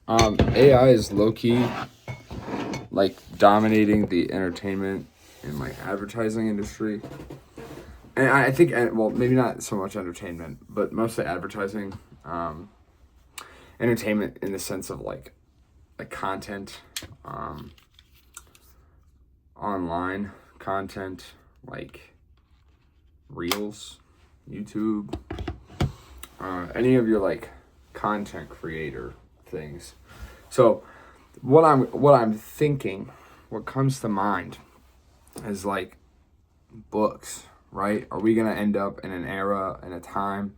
AI is low key like dominating the entertainment and like advertising industry, and I think well maybe not so much entertainment, but mostly advertising, entertainment in the sense of like content, online content like Reels, YouTube, any of your like content creator things. So what I'm thinking, what comes to mind is like books, right? Are we gonna end up in an era and a time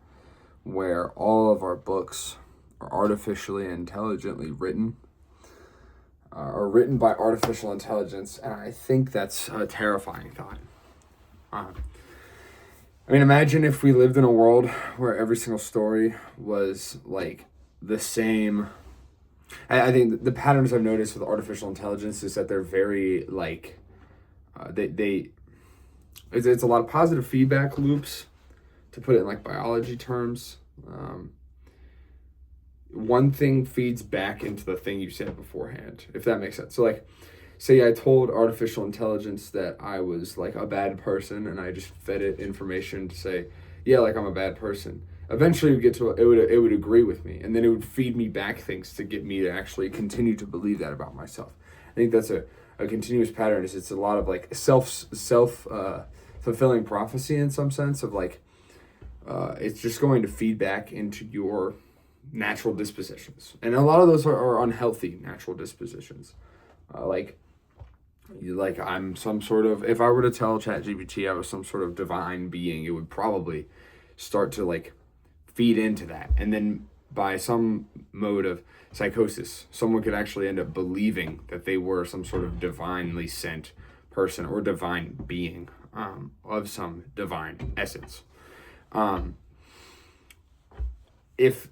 where all of our books are artificially intelligently written, or written by artificial intelligence? And I think that's a terrifying thought. I mean, imagine if we lived in a world where every single story was like the same. I think the patterns I've noticed with artificial intelligence is that they're very like, it's a lot of positive feedback loops, to put it in like biology terms. One thing feeds back into the thing you said beforehand, if that makes sense. So like, say I told artificial intelligence that I was like a bad person, and I just fed it information to say, yeah, like I'm a bad person. Eventually, it would agree with me, and then it would feed me back things to get me to actually continue to believe that about myself. I think that's a continuous pattern. It's a lot of like self fulfilling prophecy in some sense of like, it's just going to feed back into your natural dispositions, and a lot of those are unhealthy natural dispositions, like I'm some sort of, if I were to tell ChatGPT I was some sort of divine being, it would probably start to like feed into that, and then by some mode of psychosis, someone could actually end up believing that they were some sort of divinely sent person or divine being, of some divine essence. If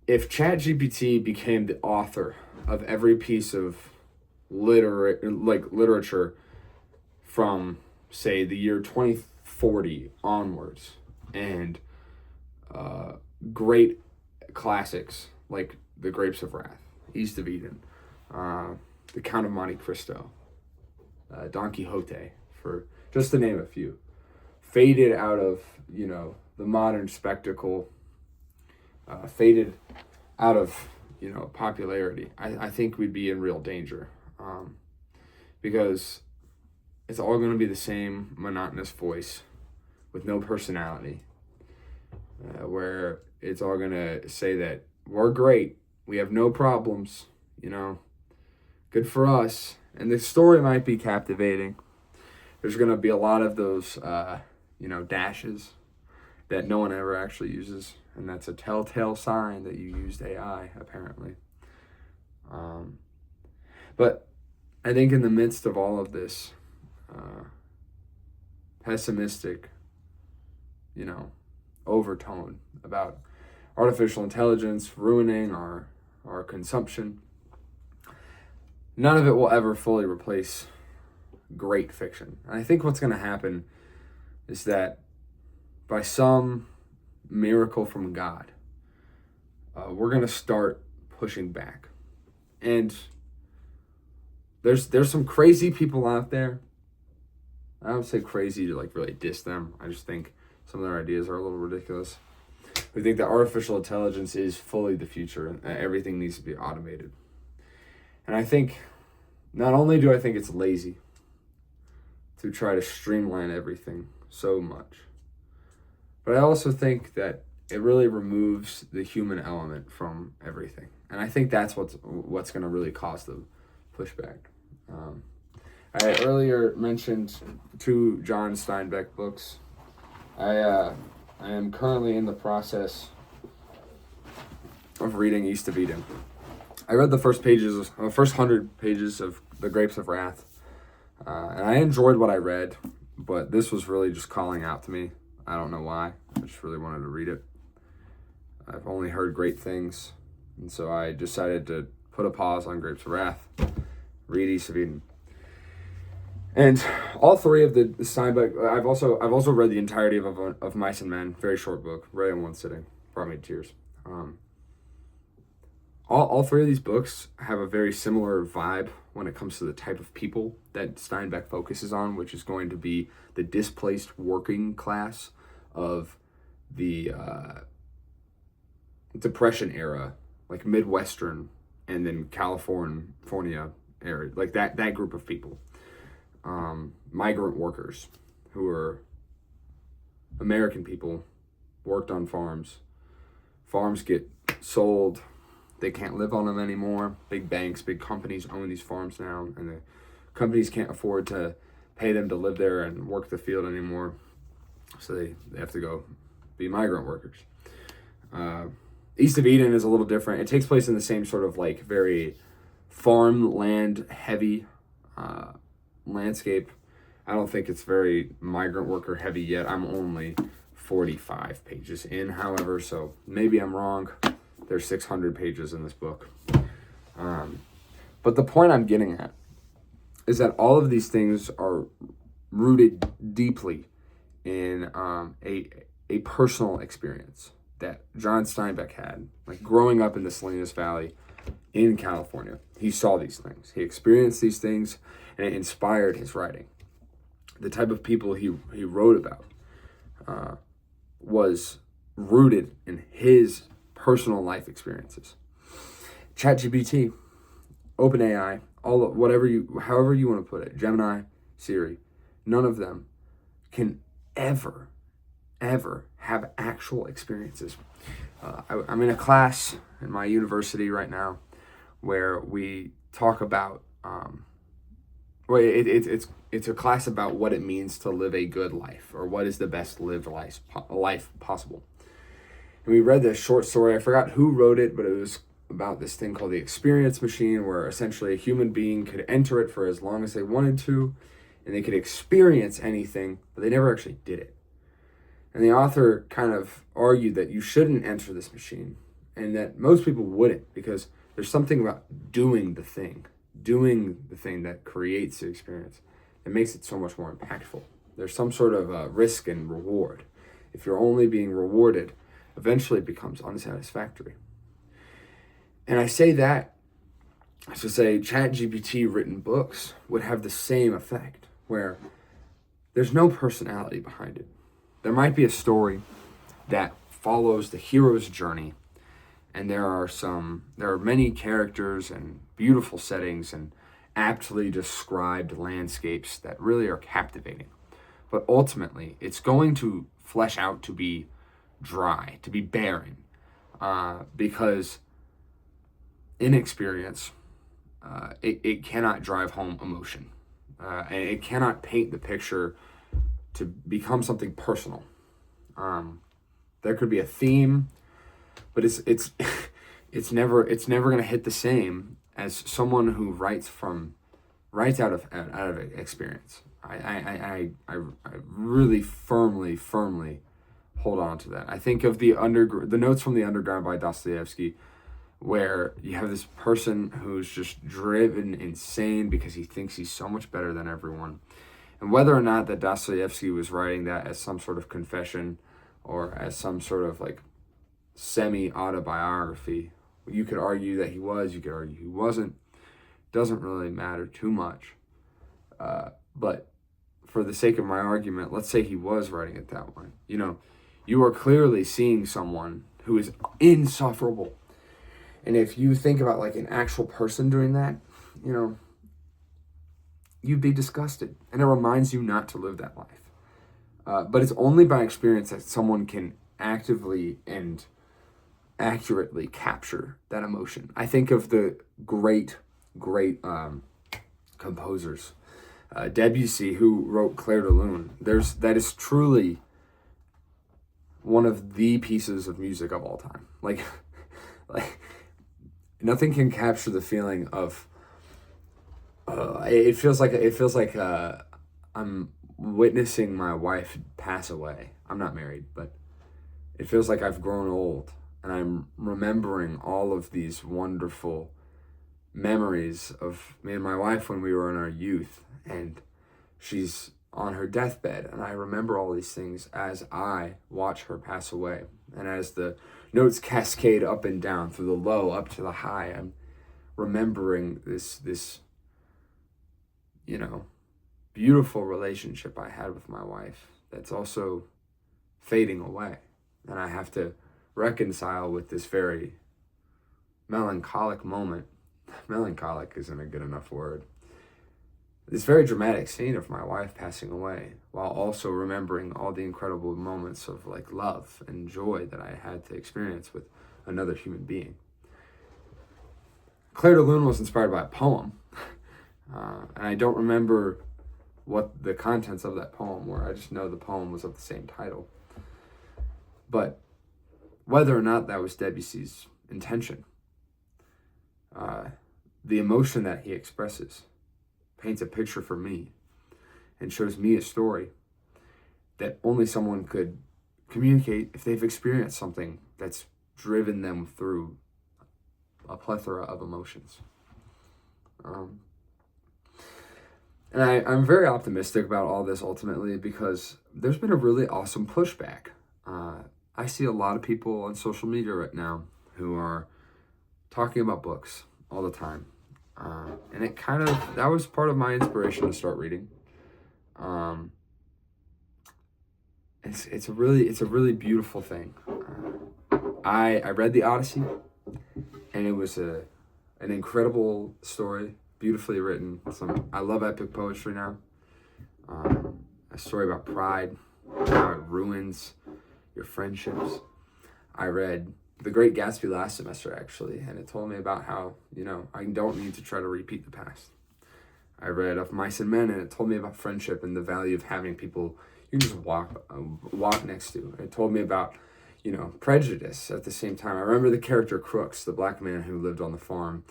ChatGPT became the author of every piece of literature from say the year 2040 onwards, and great classics like The Grapes of Wrath, East of Eden, The Count of Monte Cristo, Don Quixote, for just to name a few, faded out of the modern spectacle, faded out of popularity, I think we'd be in real danger, because it's all going to be the same monotonous voice with no personality, where it's all going to say that we're great, we have no problems, good for us, and the story might be captivating. There's going to be a lot of those dashes that no one ever actually uses, and that's a telltale sign that you used AI, apparently. But I think in the midst of all of this pessimistic, overtone about artificial intelligence ruining our consumption, none of it will ever fully replace great fiction. And I think what's going to happen is that by some miracle from God, we're going to start pushing back. And there's some crazy people out there. I don't say crazy to like really diss them. I just think some of their ideas are a little ridiculous. We think that artificial intelligence is fully the future and everything needs to be automated. And I think, not only do I think it's lazy to try to streamline everything so much, but I also think that it really removes the human element from everything. And I think that's what's going to really cause the pushback. I earlier mentioned 2 John Steinbeck books. I am currently in the process of reading East of Eden. I read the first 100 pages of The Grapes of Wrath, and I enjoyed what I read, but this was really just calling out to me. I don't know why. I just really wanted to read it. I've only heard great things, and so I decided to put a pause on Grapes of Wrath, read East of Eden. And all 3 of the Steinbeck, I've also read the entirety of Mice and Men, very short book, read in one sitting, brought me to tears. all three of these books have a very similar vibe when it comes to the type of people that Steinbeck focuses on, which is going to be the displaced working class of the Depression era, like Midwestern and then California area, like that group of people. Migrant workers who are American people, worked on farms. Farms get sold. They can't live on them anymore. Big banks, big companies own these farms now, and the companies can't afford to pay them to live there and work the field anymore. So they have to go be migrant workers. East of Eden is a little different. It takes place in the same sort of like very farmland heavy landscape. I don't think it's very migrant worker heavy yet. I'm only 45 pages in, however, so maybe I'm wrong. There's 600 pages in this book. But the point I'm getting at is that all of these things are rooted deeply in a personal experience that John Steinbeck had, like growing up in the Salinas Valley in California. He saw these things. He experienced these things, and it inspired his writing. The type of people he wrote about was rooted in his personal life experiences. ChatGPT, OpenAI, however you want to put it, Gemini, Siri, none of them can ever have actual experiences. I'm in a class in my university right now where we talk about it's a class about what it means to live a good life, or what is the best lived life possible. And we read this short story. I forgot who wrote it, but it was about this thing called the experience machine, where essentially a human being could enter it for as long as they wanted to, and they could experience anything, but they never actually did it. And the author kind of argued that you shouldn't enter this machine, and that most people wouldn't, because there's something about doing the thing that creates the experience. It makes it so much more impactful. There's some sort of risk and reward. If you're only being rewarded, eventually it becomes unsatisfactory. And I say that to say ChatGPT written books would have the same effect, where there's no personality behind it. There might be a story that follows the hero's journey, and there are many characters and beautiful settings and aptly described landscapes that really are captivating. But ultimately, it's going to flesh out to be dry, to be barren, because inexperience, it cannot drive home emotion, and it cannot paint the picture to become something personal. There could be a theme, but it's it's never going to hit the same as someone who writes out of experience. I really firmly hold on to that. I think of the Notes from the Underground by Dostoevsky, where you have this person who's just driven insane because he thinks he's so much better than everyone. And whether or not that Dostoevsky was writing that as some sort of confession or as some sort of like semi-autobiography, you could argue that he was, you could argue he wasn't. Doesn't really matter too much. But for the sake of my argument, let's say he was writing it that way. You are clearly seeing someone who is insufferable. And if you think about like an actual person doing that, you'd be disgusted. And it reminds you not to live that life. But it's only by experience that someone can actively and accurately capture that emotion. I think of the great composers. Debussy, who wrote Clair de Lune. That is truly one of the pieces of music of all time. Like nothing can capture the feeling of. It feels like I'm witnessing my wife pass away. I'm not married, but it feels like I've grown old, and I'm remembering all of these wonderful memories of me and my wife when we were in our youth, and she's on her deathbed, and I remember all these things as I watch her pass away, and as the notes cascade up and down through the low up to the high. I'm remembering this beautiful relationship I had with my wife that's also fading away. And I have to reconcile with this very melancholic moment. Melancholic isn't a good enough word. This very dramatic scene of my wife passing away, while also remembering all the incredible moments of like love and joy that I had to experience with another human being. Clair de Lune was inspired by a poem, and I don't remember what the contents of that poem were. I just know the poem was of the same title. But whether or not that was Debussy's intention, the emotion that he expresses paints a picture for me and shows me a story that only someone could communicate if they've experienced something that's driven them through a plethora of emotions. And I'm very optimistic about all this ultimately because there's been a really awesome pushback. I see a lot of people on social media right now who are talking about books all the time. And it that was part of my inspiration to start reading. It's a really beautiful thing. I read the Odyssey, and it was an incredible story, beautifully written. I love epic poetry now. A story about pride, how it ruins your friendships. I read The Great Gatsby last semester, actually, and it told me about how, I don't need to try to repeat the past. I read Of Mice and Men, and it told me about friendship and the value of having people you can just walk next to. It told me about, prejudice at the same time. I remember the character Crooks, the black man who lived on the farm,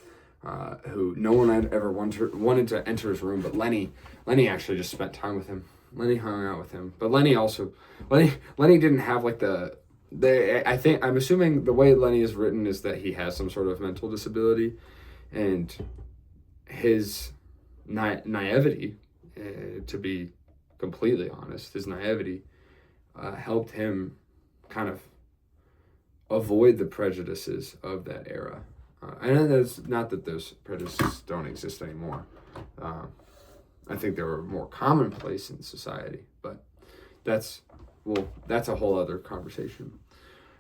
who no one had ever wanted to enter his room, but Lenny actually just spent time with him. Lenny hung out with him, but Lenny didn't have like I'm assuming the way Lenny is written is that he has some sort of mental disability, and his naivety, to be completely honest, his naivety helped him kind of avoid the prejudices of that era. And that's not that those prejudices don't exist anymore. I think they were more commonplace in society, but that's a whole other conversation.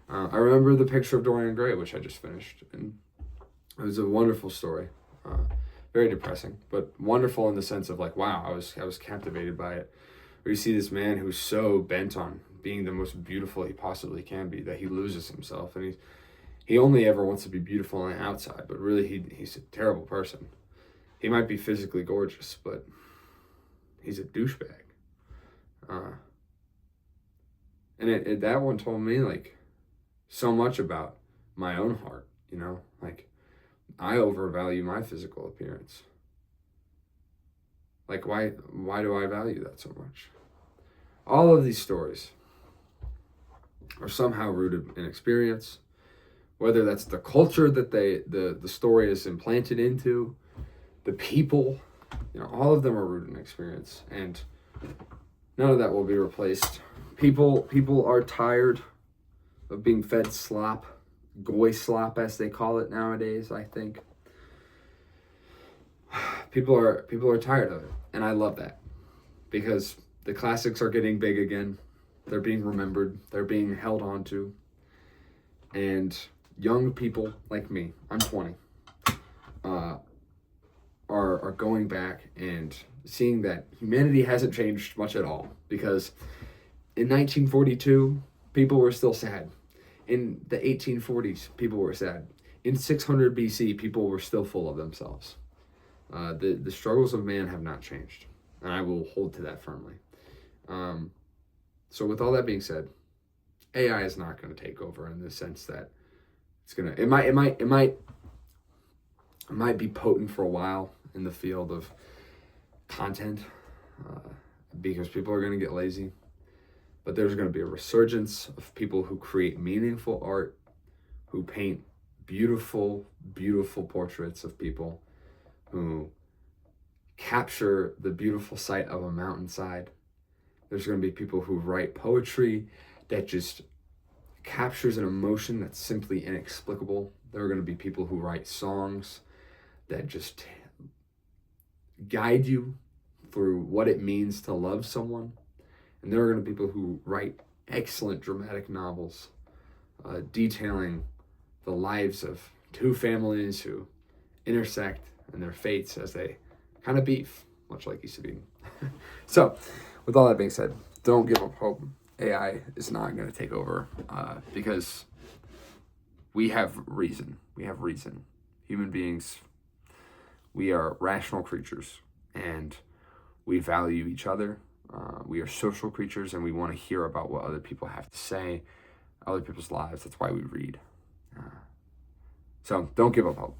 I remember The Picture of Dorian Gray, which I just finished, and it was a wonderful story. Very depressing, but wonderful in the sense of like, wow, I was captivated by it. Where you see this man who's so bent on being the most beautiful he possibly can be that he loses himself, and he only ever wants to be beautiful on the outside, but really he's a terrible person. He might be physically gorgeous, but he's a douchebag. And that one told me like so much about my own heart, like I overvalue my physical appearance. Like why do I value that so much? All of these stories are somehow rooted in experience, whether that's the culture that the story is implanted into, the people, all of them are rooted in experience, and none of that will be replaced. People are tired of being fed slop, goy slop as they call it nowadays, I think. People are tired of it, and I love that because the classics are getting big again. They're being remembered, they're being held on to. And young people like me, I'm 20, are going back and seeing that humanity hasn't changed much at all, because in 1942, people were still sad. In the 1840s, people were sad. In 600 BC, people were still full of themselves. The struggles of man have not changed, and I will hold to that firmly. So with all that being said, AI is not going to take over in the sense that it might be potent for a while in the field of content, because people are going to get lazy. But there's going to be a resurgence of people who create meaningful art, who paint beautiful, beautiful portraits of people, who capture the beautiful sight of a mountainside. There's going to be people who write poetry that just captures an emotion that's simply inexplicable. There are going to be people who write songs that just guide you through what it means to love someone. And there are going to be people who write excellent dramatic novels detailing the lives of two families who intersect and their fates as they kind of beef, much like East of Eden. So, with all that being said, don't give up hope. AI is not going to take over because we have reason. We have reason. Human beings, we are rational creatures, and we value each other. We are social creatures, and we want to hear about what other people have to say, other people's lives. That's why we read. So don't give up hope.